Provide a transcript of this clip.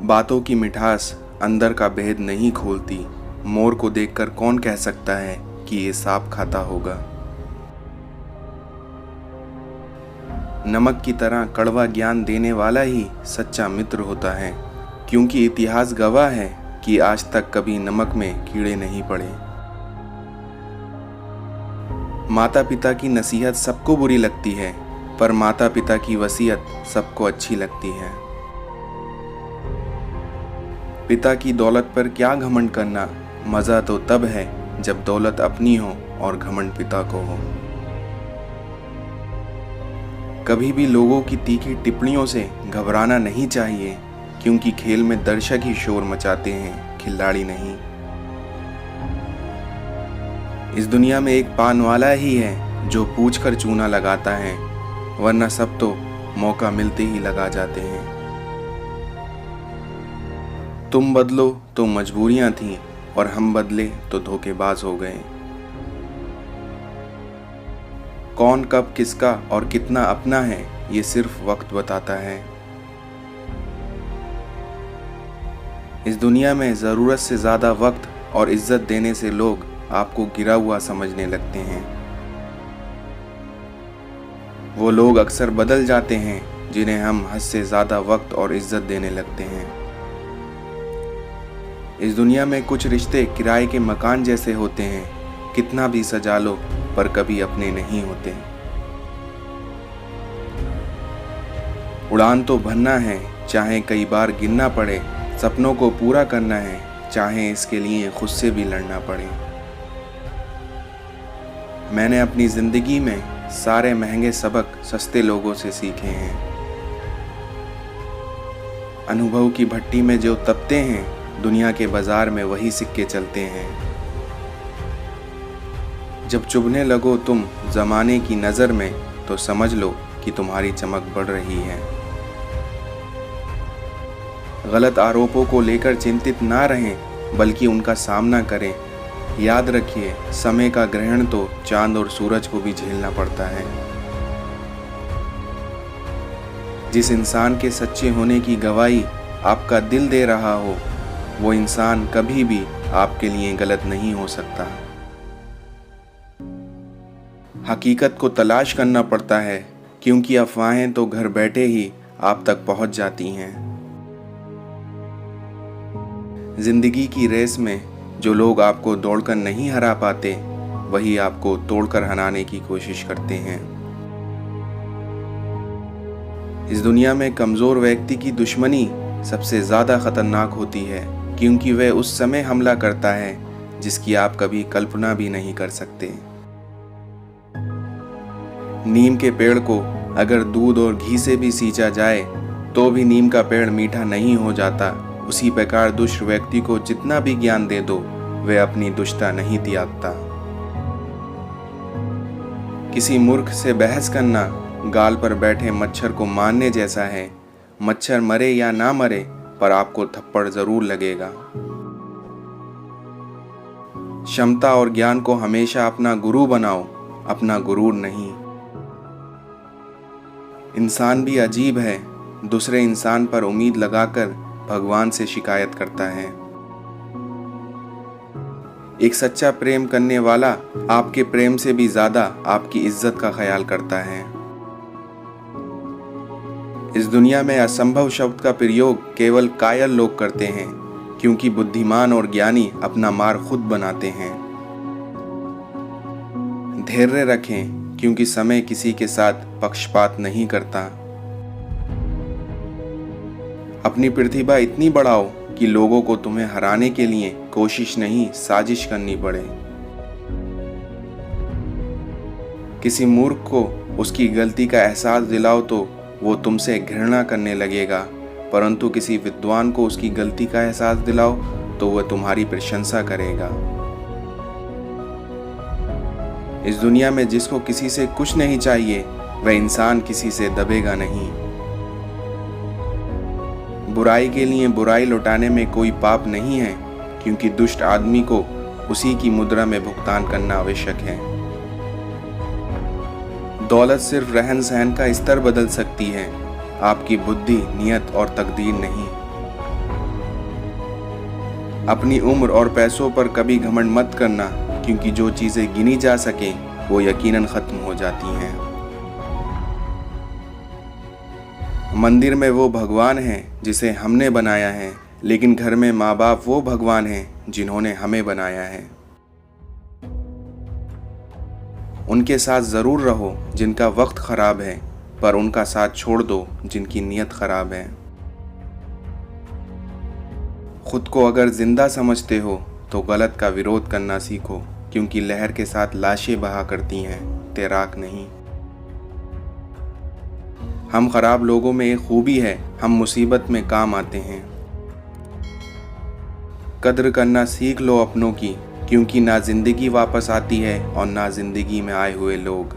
बातों की मिठास अंदर का भेद नहीं खोलती। मोर को देखकर कौन कह सकता है कि ये सांप खाता होगा। नमक की तरह कड़वा ज्ञान देने वाला ही सच्चा मित्र होता है, क्योंकि इतिहास गवाह है कि आज तक कभी नमक में कीड़े नहीं पड़े। माता पिता की नसीहत सबको बुरी लगती है, पर माता पिता की वसीयत सबको अच्छी लगती है। पिता की दौलत पर क्या घमंड करना, मज़ा तो तब है जब दौलत अपनी हो और घमंड पिता को हो। कभी भी लोगों की तीखी टिप्पणियों से घबराना नहीं चाहिए, क्योंकि खेल में दर्शक ही शोर मचाते हैं, खिलाड़ी नहीं। इस दुनिया में एक पान वाला ही है जो पूछकर चूना लगाता है, वरना सब तो मौका मिलते ही लगा जाते हैं। तुम बदलो तो मजबूरियां थीं और हम बदले तो धोखेबाज हो गए। कौन कब किसका और कितना अपना है, ये सिर्फ वक्त बताता है। इस दुनिया में ज़रूरत से ज़्यादा वक्त और इज्जत देने से लोग आपको गिरा हुआ समझने लगते हैं। वो लोग अक्सर बदल जाते हैं जिन्हें हम हद से ज़्यादा वक्त और इज्जत देने लगते हैं। इस दुनिया में कुछ रिश्ते किराए के मकान जैसे होते हैं, कितना भी सजा लो पर कभी अपने नहीं होते। उड़ान तो भरना है, चाहे कई बार गिरना पड़े, सपनों को पूरा करना है, चाहे इसके लिए खुद से भी लड़ना पड़े। मैंने अपनी ज़िंदगी में सारे महंगे सबक सस्ते लोगों से सीखे हैं। अनुभव की भट्टी में जो तपते हैं, दुनिया के बाजार में वही सिक्के चलते हैं। जब चुभने लगो तुम ज़माने की नज़र में, तो समझ लो कि तुम्हारी चमक बढ़ रही है। गलत आरोपों को लेकर चिंतित ना रहें, बल्कि उनका सामना करें। याद रखिए, समय का ग्रहण तो चांद और सूरज को भी झेलना पड़ता है। जिस इंसान के सच्चे होने की गवाही आपका दिल दे रहा हो, वो इंसान कभी भी आपके लिए गलत नहीं हो सकता। हकीकत को तलाश करना पड़ता है, क्योंकि अफवाहें तो घर बैठे ही आप तक पहुंच जाती हैं। जिंदगी की रेस में जो लोग आपको दौड़कर नहीं हरा पाते, वही आपको तोड़कर हराने की कोशिश करते हैं। इस दुनिया में कमज़ोर व्यक्ति की दुश्मनी सबसे ज़्यादा खतरनाक होती है, क्योंकि वह उस समय हमला करता है जिसकी आप कभी कल्पना भी नहीं कर सकते। नीम के पेड़ को अगर दूध और घी से भी सींचा जाए तो भी नीम का पेड़ मीठा नहीं हो जाता। उसी प्रकार दुष्ट व्यक्ति को जितना भी ज्ञान दे दो, वह अपनी दुष्टता नहीं त्यागता। किसी मूर्ख से बहस करना गाल पर बैठे मच्छर को मारने जैसा है। मच्छर मरे या ना मरे, पर आपको थप्पड़ जरूर लगेगा। क्षमता और ज्ञान को हमेशा अपना गुरु बनाओ, अपना गुरूर नहीं। इंसान भी अजीब है, दूसरे इंसान पर उम्मीद लगाकर भगवान से शिकायत करता है। एक सच्चा प्रेम करने वाला आपके प्रेम से भी ज्यादा आपकी इज्जत का ख्याल करता है। इस दुनिया में असंभव शब्द का प्रयोग केवल कायल लोग करते हैं, क्योंकि बुद्धिमान और ज्ञानी अपना मार खुद बनाते हैं। धैर्य रखें, क्योंकि समय किसी के साथ पक्षपात नहीं करता। अपनी प्रतिभा इतनी बढ़ाओ कि लोगों को तुम्हें हराने के लिए कोशिश नहीं, साजिश करनी पड़े। किसी मूर्ख को उसकी गलती का एहसास दिलाओ तो वो तुमसे घृणा करने लगेगा, परंतु किसी विद्वान को उसकी गलती का एहसास दिलाओ तो वह तुम्हारी प्रशंसा करेगा। इस दुनिया में जिसको किसी से कुछ नहीं चाहिए, वह इंसान किसी से दबेगा नहीं। बुराई के लिए बुराई लौटाने में कोई पाप नहीं है, क्योंकि दुष्ट आदमी को उसी की मुद्रा में भुगतान करना आवश्यक है। दौलत सिर्फ रहन सहन का स्तर बदल सकती है, आपकी बुद्धि, नियत और तकदीर नहीं। अपनी उम्र और पैसों पर कभी घमंड मत करना, क्योंकि जो चीज़ें गिनी जा सकें वो यकीनन ख़त्म हो जाती हैं। मंदिर में वो भगवान है जिसे हमने बनाया है, लेकिन घर में माँ बाप वो भगवान हैं जिन्होंने हमें बनाया है। उनके साथ ज़रूर रहो जिनका वक्त ख़राब है, पर उनका साथ छोड़ दो जिनकी नीयत ख़राब है। खुद को अगर जिंदा समझते हो तो गलत का विरोध करना सीखो, क्योंकि लहर के साथ लाशें बहा करती हैं, तैराक नहीं। हम खराब लोगों में एक खूबी है, हम मुसीबत में काम आते हैं। कद्र करना सीख लो अपनों की, क्योंकि ना जिंदगी वापस आती है और ना जिंदगी में आए हुए लोग।